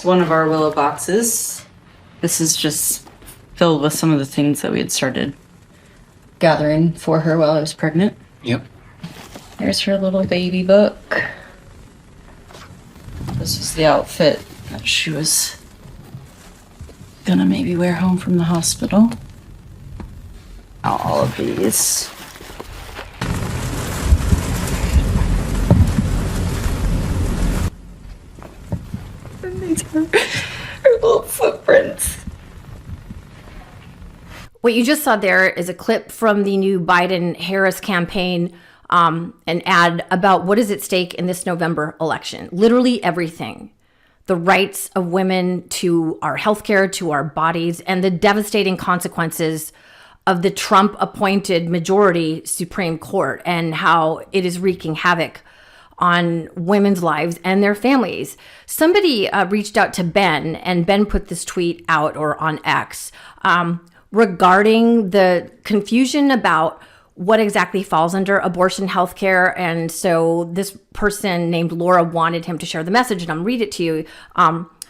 One of our willow boxes. This is just filled with some of the things that we had started gathering for her while I was pregnant. Yep. There's her little baby book. This is the outfit that she was gonna maybe wear home from the hospital. All of these. And these are her little footprints. What you just saw there is a clip from the new Biden-Harris campaign, an ad about what is at stake in this November election. Literally everything. The rights of women to our healthcare, to our bodies, and the devastating consequences of the Trump-appointed majority Supreme Court and how it is wreaking havoc on women's lives and their families. Somebody reached out to Ben, and Ben put this tweet out, or on X, regarding the confusion about what exactly falls under abortion healthcare. And so this person named Laura wanted him to share the message, and I'm read it to you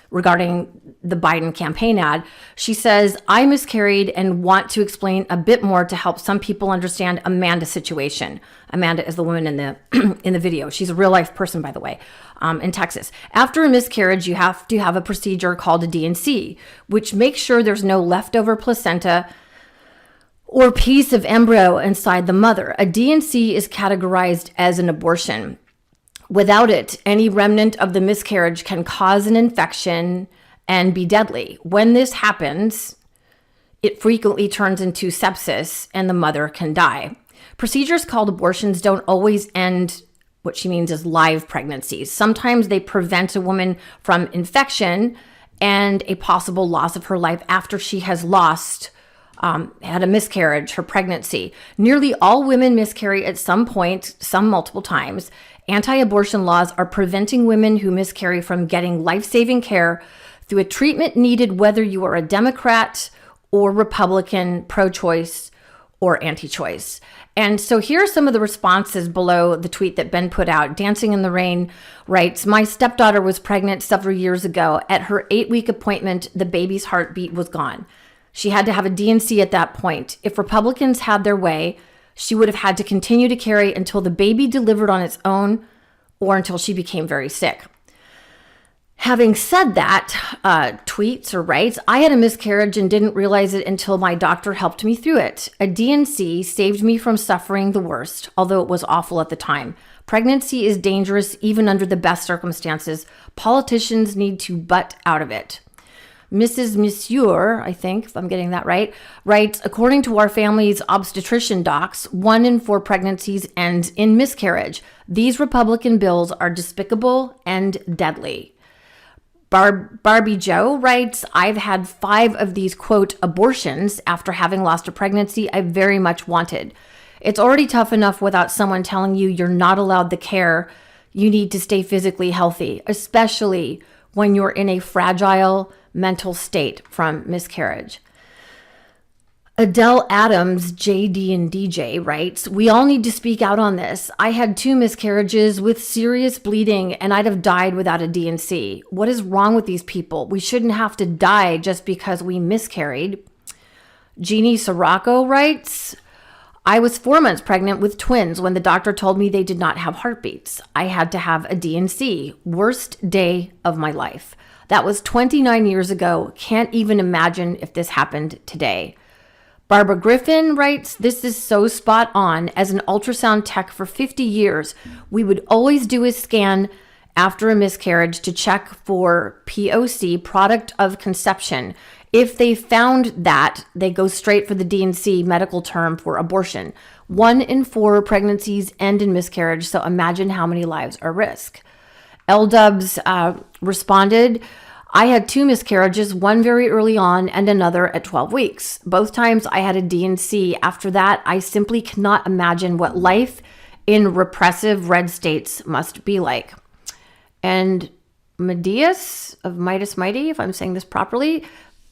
regarding the Biden campaign ad. She says, "I miscarried and want to explain a bit more to help some people understand Amanda's situation." Amanda is the woman in the in the video. She's a real life person, by the way, in Texas. "After a miscarriage, you have to have a procedure called a D&C, which makes sure there's no leftover placenta or piece of embryo inside the mother. A D&C is categorized as an abortion. Without it, any remnant of the miscarriage can cause an infection and be deadly. When this happens, it frequently turns into sepsis and the mother can die. Procedures called abortions don't always end," what she means is live pregnancies. "Sometimes they prevent a woman from infection and a possible loss of her life after she has had a miscarriage, her pregnancy. Nearly all women miscarry at some point, some multiple times. Anti-abortion laws are preventing women who miscarry from getting life-saving care through a treatment needed whether you are a Democrat or Republican, pro-choice or anti-choice." And so here are some of the responses below the tweet that Ben put out. Dancing in the Rain writes, "My stepdaughter was pregnant several years ago. At her 8-week appointment, the baby's heartbeat was gone. She had to have a D&C at that point. If Republicans had their way, she would have had to continue to carry until the baby delivered on its own or until she became very sick." Having said that, tweets or writes, "I had a miscarriage and didn't realize it until my doctor helped me through it. A D&C saved me from suffering the worst, although it was awful at the time. Pregnancy is dangerous even under the best circumstances. Politicians need to butt out of it." Mrs. Monsieur, I think, if I'm getting that right, writes, "According to our family's obstetrician docs, 1 in 4 pregnancies ends in miscarriage. These Republican bills are despicable and deadly." Barbie Joe writes, "I've had 5 of these, quote, abortions after having lost a pregnancy I very much wanted. It's already tough enough without someone telling you you're not allowed the care you need to stay physically healthy, especially when you're in a fragile mental state from miscarriage." Adele Adams, JD and DJ writes, "We all need to speak out on this. I had 2 miscarriages with serious bleeding and I'd have died without a D&C. What is wrong with these people? We shouldn't have to die just because we miscarried." Jeannie Sirocco writes, "I was 4 months pregnant with twins when the doctor told me they did not have heartbeats. I had to have a D&C. Worst day of my life. That was 29 years ago. Can't even imagine if this happened today." Barbara Griffin writes, "This is so spot on. As an ultrasound tech for 50 years, we would always do a scan after a miscarriage to check for POC, product of conception. If they found that, they go straight for the D&C, medical term for abortion. 1 in 4 pregnancies end in miscarriage, so imagine how many lives are at risk." L-Dubs responded, "I had 2 miscarriages, one very early on and another at 12 weeks. Both times I had a D&C. After that, I simply cannot imagine what life in repressive red states must be like." And Medias of Midas Mighty, if I'm saying this properly,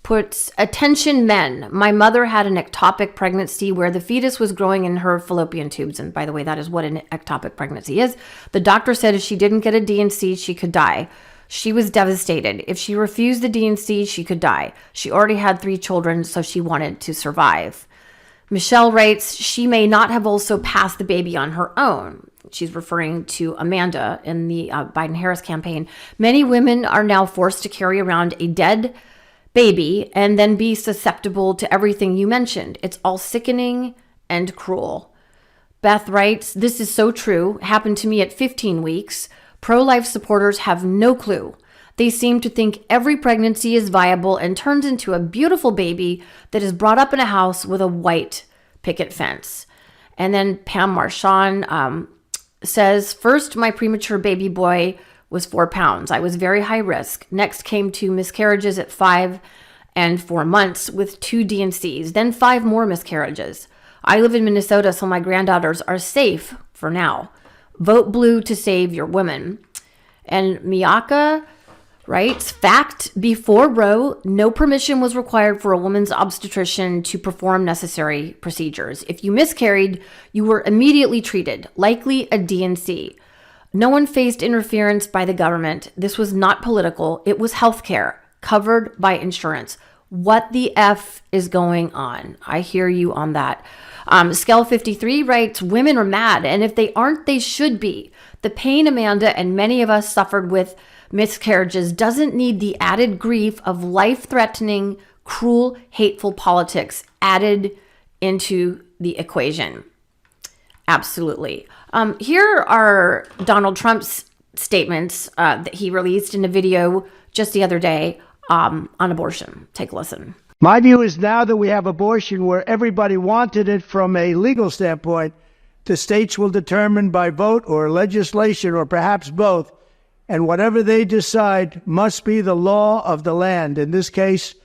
puts, "Attention men, my mother had an ectopic pregnancy where the fetus was growing in her fallopian tubes." And by the way, that is what an ectopic pregnancy is. "The doctor said if she didn't get a D&C, she could die. She was devastated. If she refused the D&C, she could die. She already had 3 children, so she wanted to survive. Michelle writes, she may not have also passed the baby on her own. She's referring to Amanda in the Biden-Harris campaign. Many women are now forced to carry around a dead baby and then be susceptible to everything you mentioned. It's all sickening and cruel. Beth writes, this is so true. Happened to me at 15 weeks. Pro-life supporters have no clue. They seem to think every pregnancy is viable and turns into a beautiful baby that is brought up in a house with a white picket fence. And then Pam Marchand says, first, my premature baby boy was 4 pounds. I was very high risk. Next came 2 miscarriages at 5 and 4 months with 2 D&Cs, then 5 more miscarriages. I live in Minnesota, so my granddaughters are safe for now. Vote blue to save your women. And Miyaka writes, fact, before Roe, no permission was required for a woman's obstetrician to perform necessary procedures. If you miscarried, you were immediately treated, likely a D&C. No one faced interference by the government. This was not political. It was healthcare, covered by insurance. What the F is going on? I hear you on that. Skell53 writes, women are mad, and if they aren't, they should be. The pain Amanda and many of us suffered with miscarriages doesn't need the added grief of life-threatening, cruel, hateful politics added into the equation. Absolutely. Here are Donald Trump's statements that he released in a video just the other day on abortion. Take a listen. My view is now that we have abortion where everybody wanted it from a legal standpoint, the states will determine by vote or legislation or perhaps both, and whatever they decide must be the law of the land, in this case,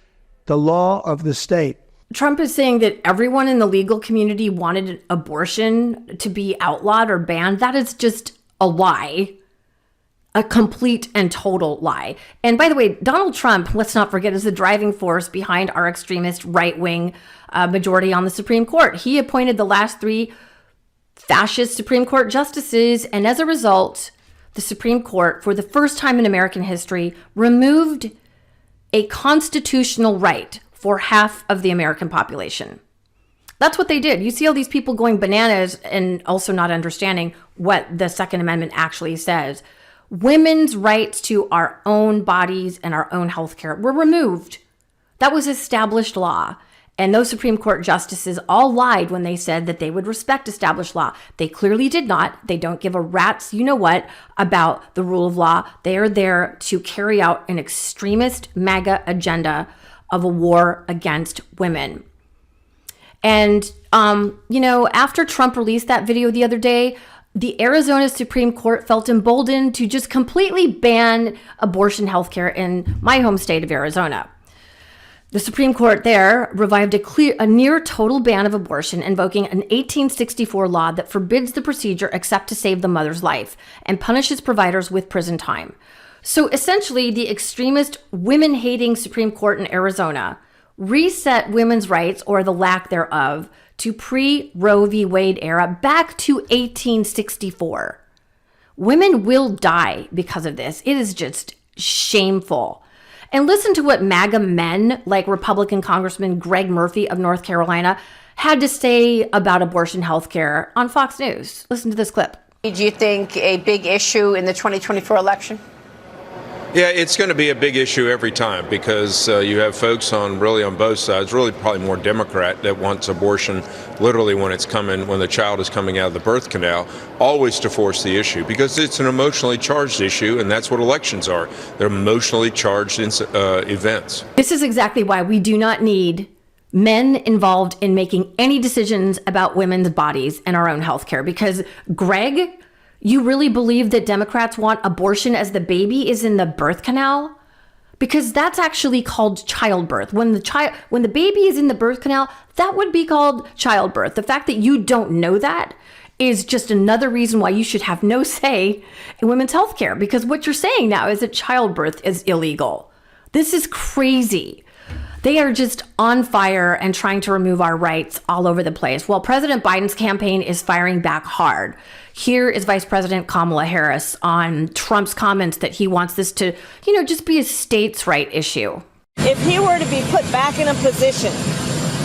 the law of the state. Trump is saying that everyone in the legal community wanted abortion to be outlawed or banned. That is just a lie. A complete and total lie. And by the way, Donald Trump, let's not forget, is the driving force behind our extremist right-wing majority on the Supreme Court. He appointed the last 3 fascist Supreme Court justices, and as a result, the Supreme Court, for the first time in American history, removed a constitutional right for half of the American population. That's what they did. You see all these people going bananas and also not understanding what the Second Amendment actually says. Women's rights to our own bodies and our own health care were removed. That was established law. And those Supreme Court justices all lied when they said that they would respect established law. They clearly did not. They don't give a rat's you-know-what about the rule of law. They are there to carry out an extremist MAGA agenda of a war against women. And, after Trump released that video the other day, the Arizona Supreme Court felt emboldened to just completely ban abortion healthcare in my home state of Arizona. The Supreme Court there revived a near total ban of abortion, invoking an 1864 law that forbids the procedure except to save the mother's life and punishes providers with prison time. So essentially, the extremist, women-hating Supreme Court in Arizona reset women's rights, or the lack thereof, to pre-Roe v. Wade era back to 1864. Women will die because of this. It is just shameful. And listen to what MAGA men like Republican Congressman Greg Murphy of North Carolina had to say about abortion health care on Fox News. Listen to this clip. Do you think a big issue in the 2024 election? Yeah, it's going to be a big issue every time because you have folks on both sides, really probably more Democrat that wants abortion literally when the child is coming out of the birth canal, always to force the issue because it's an emotionally charged issue, and that's what elections are. They're emotionally charged events. This is exactly why we do not need men involved in making any decisions about women's bodies and our own health care, because Greg, you really believe that Democrats want abortion as the baby is in the birth canal? Because that's actually called childbirth. When the baby is in the birth canal, that would be called childbirth. The fact that you don't know that is just another reason why you should have no say in women's health care, because what you're saying now is that childbirth is illegal. This is crazy. They are just on fire and trying to remove our rights all over the place. Well, President Biden's campaign is firing back hard. Here is Vice President Kamala Harris on Trump's comments that he wants this to, just be a states' right issue. If he were to be put back in a position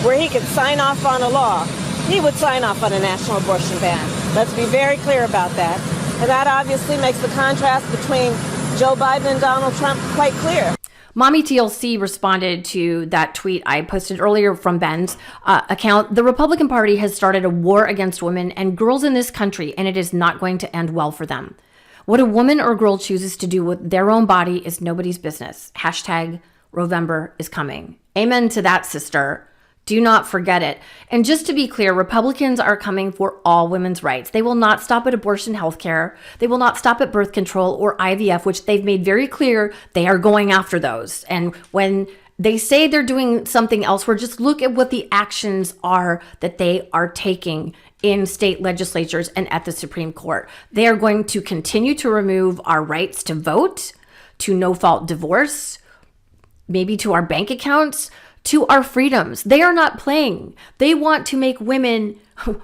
where he could sign off on a law, he would sign off on a national abortion ban. Let's be very clear about that. And that obviously makes the contrast between Joe Biden and Donald Trump quite clear. Mommy TLC responded to that tweet I posted earlier from Ben's account. The Republican Party has started a war against women and girls in this country, and it is not going to end well for them. What a woman or girl chooses to do with their own body is nobody's business. Hashtag Rovember is coming. Amen to that, sister. Do not forget it. And just to be clear, Republicans are coming for all women's rights. They will not stop at abortion health care. They will not stop at birth control or IVF, which they've made very clear they are going after those. And when they say they're doing something elsewhere, just look at what the actions are that they are taking in state legislatures and at the Supreme Court. They are going to continue to remove our rights to vote, to no-fault divorce, maybe to our bank accounts, to our freedoms. They are not playing. They want to make women,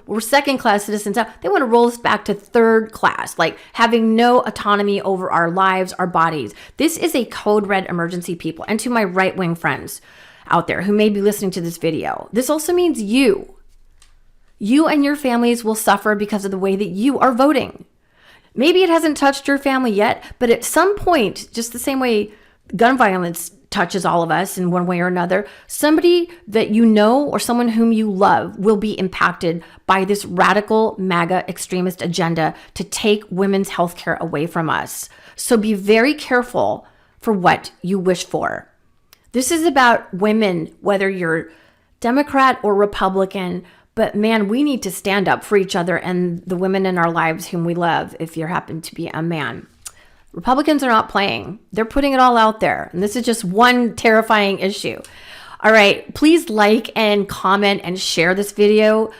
we're second-class citizens now, they want to roll us back to third class, like having no autonomy over our lives, our bodies. This is a code red emergency, people. And to my right-wing friends out there who may be listening to this video, this also means you and your families will suffer because of the way that you are voting. Maybe it hasn't touched your family yet, but at some point, just the same way gun violence touches all of us in one way or another, somebody that you know or someone whom you love will be impacted by this radical MAGA extremist agenda to take women's health care away from us. So be very careful for what you wish for. This is about women, whether you're Democrat or Republican, but man, we need to stand up for each other and the women in our lives whom we love if you happen to be a man. Republicans are not playing. They're putting it all out there. And this is just one terrifying issue. All right, please like and comment and share this video,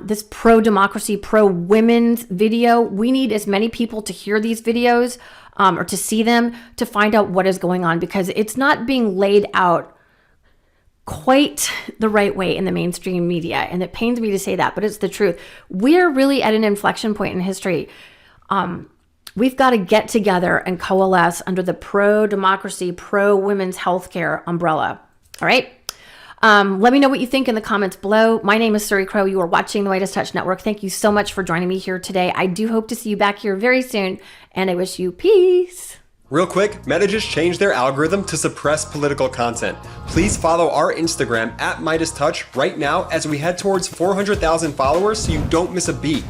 this pro-democracy, pro-women's video. We need as many people to hear these videos or to see them to find out what is going on, because it's not being laid out quite the right way in the mainstream media. And it pains me to say that, but it's the truth. We're really at an inflection point in history. We've got to get together and coalesce under the pro-democracy, pro-women's healthcare umbrella. All right? Let me know what you think in the comments below. My name is Suri Crowe. You are watching the MeidasTouch Network. Thank you so much for joining me here today. I do hope to see you back here very soon, and I wish you peace. Real quick, Meta just changed their algorithm to suppress political content. Please follow our Instagram at MeidasTouch right now as we head towards 400,000 followers so you don't miss a beat.